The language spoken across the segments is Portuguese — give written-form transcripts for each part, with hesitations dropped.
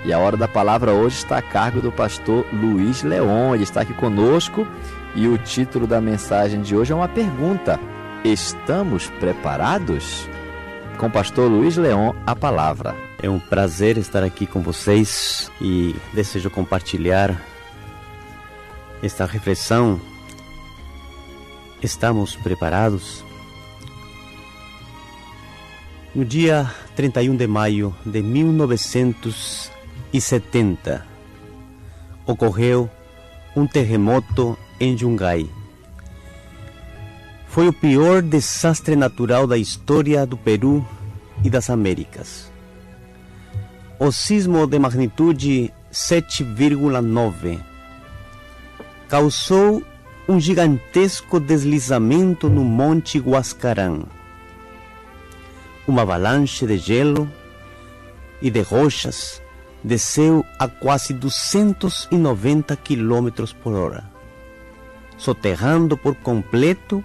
E a Hora da Palavra hoje está a cargo do pastor Luiz Leon. Ele está aqui conosco e o título da mensagem de hoje é uma pergunta: estamos preparados? Com o pastor Luiz Leon, a palavra. É um prazer estar aqui com vocês e desejo compartilhar esta reflexão. Estamos preparados? No dia 31 de maio de 1970, ocorreu um terremoto em Yungay. Foi o pior desastre natural da história do Peru e das Américas. O sismo de magnitude 7,9 causou um gigantesco deslizamento no Monte Huascarán. Uma avalanche de gelo e de rochas desceu a quase 290 km por hora, soterrando por completo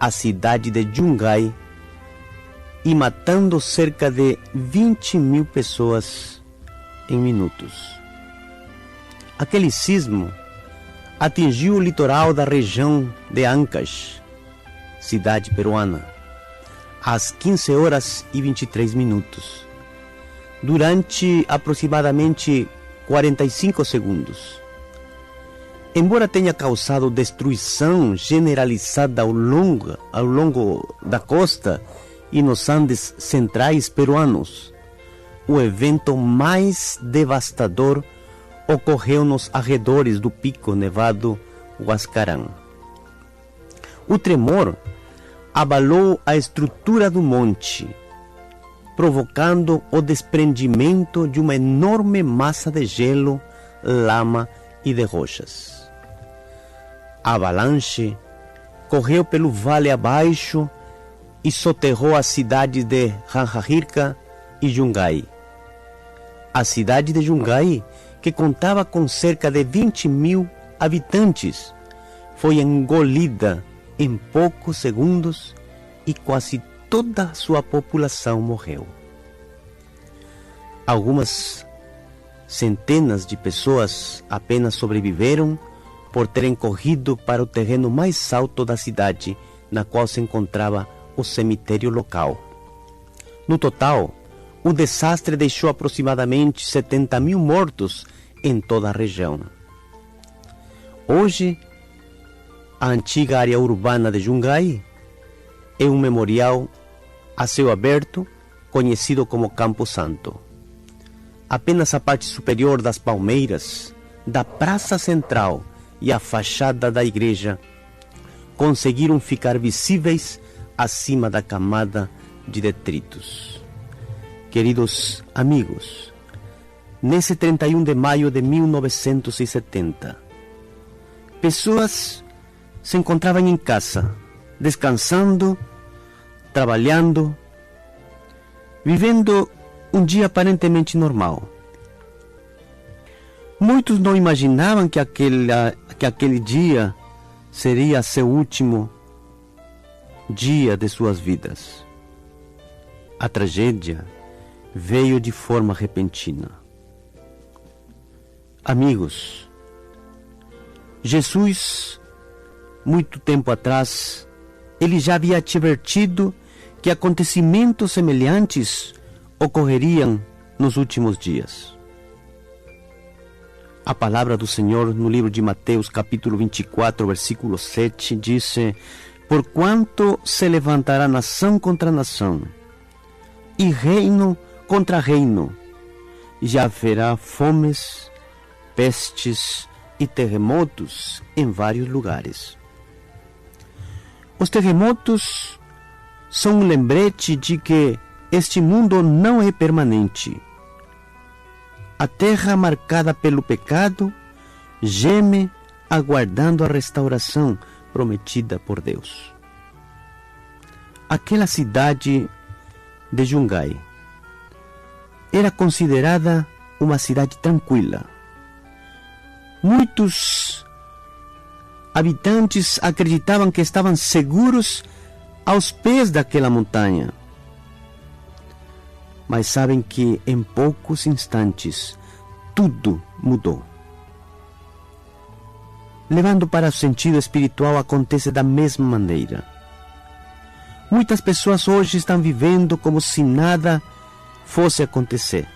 a cidade de Yungay e matando cerca de 20.000 pessoas em minutos. Aquele sismo atingiu o litoral da região de Ancash, cidade peruana, às 15 horas e 23 minutos, durante aproximadamente 45 segundos. Embora tenha causado destruição generalizada ao longo da costa e nos Andes centrais peruanos, o evento mais devastador ocorreu nos arredores do Pico Nevado Huascarán. O tremor abalou a estrutura do monte, provocando o desprendimento de uma enorme massa de gelo, lama e de rochas. A avalanche correu pelo vale abaixo e soterrou as cidades de Janjajirca e Yungay. A cidade de Yungay, que contava com cerca de 20.000 habitantes, foi engolida em poucos segundos e quase toda a sua população morreu. Algumas centenas de pessoas apenas sobreviveram por terem corrido para o terreno mais alto da cidade, na qual se encontrava o cemitério local. No total, o desastre deixou aproximadamente 70.000 mortos em toda a região. Hoje, a antiga área urbana de Yungay é um memorial a céu aberto, conhecido como Campo Santo. Apenas a parte superior das palmeiras, da praça central e a fachada da igreja conseguiram ficar visíveis acima da camada de detritos. Queridos amigos, nesse 31 de maio de 1970, pessoas se encontravam em casa, descansando, trabalhando, vivendo um dia aparentemente normal. Muitos não imaginavam que aquele dia seria seu último dia de suas vidas. A tragédia veio de forma repentina. Amigos, Jesus, muito tempo atrás, ele já havia advertido que acontecimentos semelhantes ocorreriam nos últimos dias. A palavra do Senhor no livro de Mateus, capítulo 24, versículo 7, diz: porquanto se levantará nação contra nação, e reino contra reino, já haverá fomes, pestes e terremotos em vários lugares. Os terremotos são um lembrete de que este mundo não é permanente. A terra marcada pelo pecado geme aguardando a restauração prometida por Deus. Aquela cidade de Yungay era considerada uma cidade tranquila. Muitos habitantes acreditavam que estavam seguros aos pés daquela montanha. Mas sabem que em poucos instantes tudo mudou. Levando para o sentido espiritual, acontece da mesma maneira. Muitas pessoas hoje estão vivendo como se nada fosse acontecer.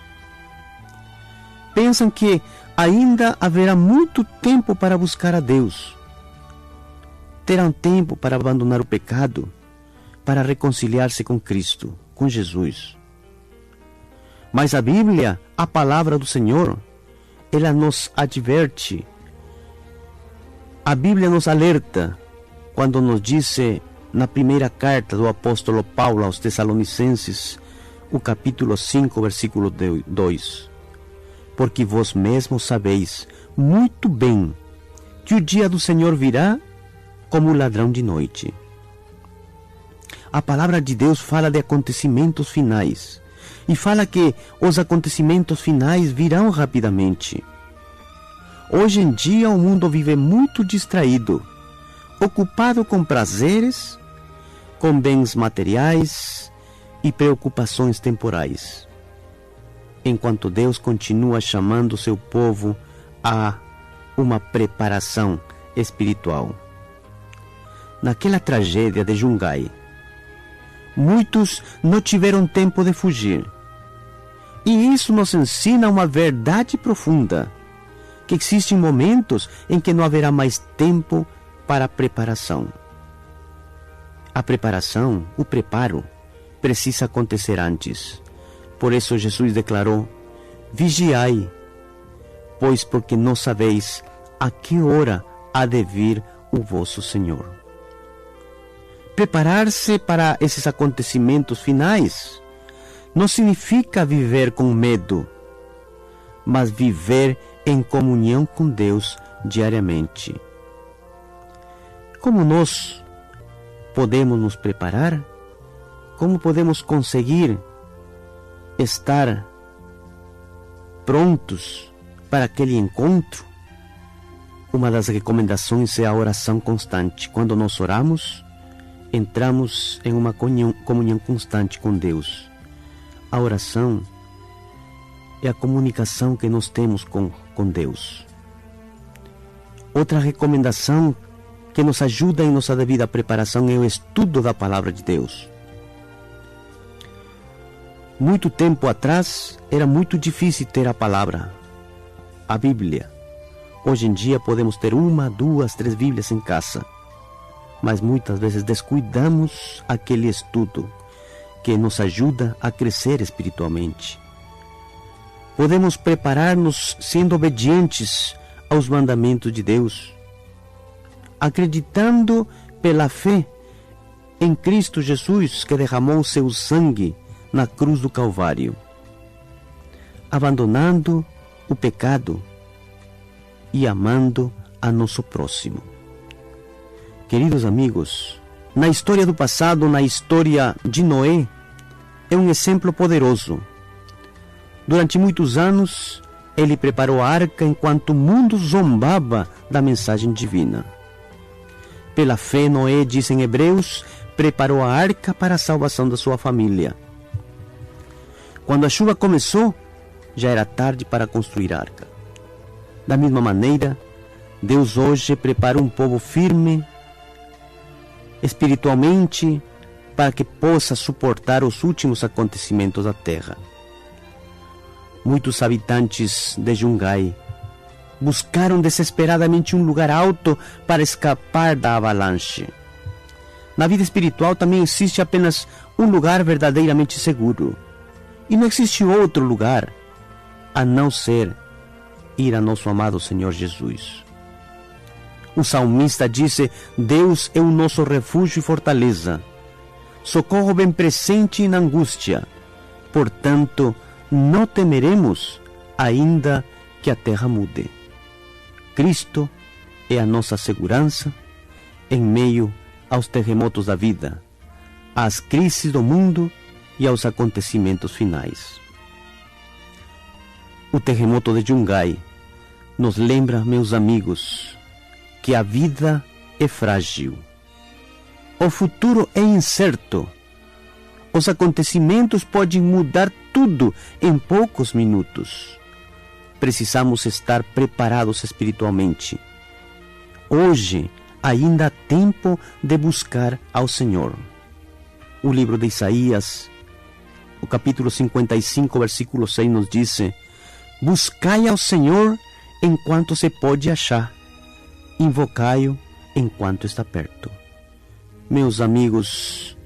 Pensam que ainda haverá muito tempo para buscar a Deus. Terão tempo para abandonar o pecado, para reconciliar-se com Cristo, com Jesus. Mas a Bíblia, a palavra do Senhor, ela nos adverte. A Bíblia nos alerta quando nos disse na primeira carta do apóstolo Paulo aos Tessalonicenses, o capítulo 5, versículo 2. Porque vós mesmos sabeis muito bem que o dia do Senhor virá como ladrão de noite. A palavra de Deus fala de acontecimentos finais e fala que os acontecimentos finais virão rapidamente. Hoje em dia o mundo vive muito distraído, ocupado com prazeres, com bens materiais e preocupações temporais, enquanto Deus continua chamando seu povo a uma preparação espiritual. Naquela tragédia de Jungai, muitos não tiveram tempo de fugir. E isso nos ensina uma verdade profunda, que existem momentos em que não haverá mais tempo para a preparação. A preparação, o preparo, precisa acontecer antes. Por isso Jesus declarou: vigiai, pois porque não sabeis a que hora há de vir o vosso Senhor. Preparar-se para esses acontecimentos finais não significa viver com medo, mas viver em comunhão com Deus diariamente. Como nós podemos nos preparar? Como podemos conseguir estar prontos para aquele encontro? Uma das recomendações é a oração constante. Quando nós oramos, entramos em uma comunhão constante com Deus. A oração é a comunicação que nós temos com Deus. Outra recomendação que nos ajuda em nossa devida preparação é o estudo da palavra de Deus. Muito tempo atrás era muito difícil ter a palavra, a Bíblia. Hoje em dia podemos ter 1, 2, 3 Bíblias em casa, mas muitas vezes descuidamos aquele estudo que nos ajuda a crescer espiritualmente. Podemos preparar-nos sendo obedientes aos mandamentos de Deus, acreditando pela fé em Cristo Jesus, que derramou seu sangue na cruz do Calvário, abandonando o pecado e amando a nosso próximo. Queridos amigos, na história do passado, na história de Noé, é um exemplo poderoso. Durante muitos anos, ele preparou a arca enquanto o mundo zombava da mensagem divina. Pela fé, Noé, diz em Hebreus, preparou a arca para a salvação da sua família. Quando a chuva começou, já era tarde para construir a arca. Da mesma maneira, Deus hoje prepara um povo firme espiritualmente para que possa suportar os últimos acontecimentos da terra. Muitos habitantes de Jungai buscaram desesperadamente um lugar alto para escapar da avalanche. Na vida espiritual também existe apenas um lugar verdadeiramente seguro. E não existe outro lugar a não ser ir a nosso amado Senhor Jesus. O salmista disse: Deus é o nosso refúgio e fortaleza, socorro bem presente na angústia. Portanto, não temeremos, ainda que a terra mude. Cristo é a nossa segurança em meio aos terremotos da vida, às crises do mundo e aos acontecimentos finais. O terremoto de Jungai nos lembra, meus amigos, que a vida é frágil. O futuro é incerto. Os acontecimentos podem mudar tudo em poucos minutos. precisamos estar preparados espiritualmente. Hoje ainda há tempo de buscar ao Senhor. O livro de Isaías, o capítulo 55, versículo 6 nos diz: buscai ao Senhor enquanto se pode achar, invocai-o enquanto está perto. Meus amigos,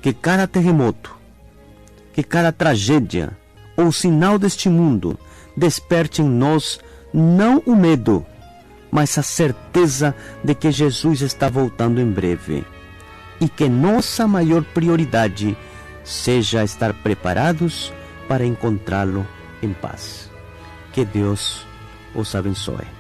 que cada terremoto, que cada tragédia ou sinal deste mundo desperte em nós não o medo, mas a certeza de que Jesus está voltando em breve, e que nossa maior prioridade seja estar preparados para encontrá-lo em paz. Que Deus os abençoe.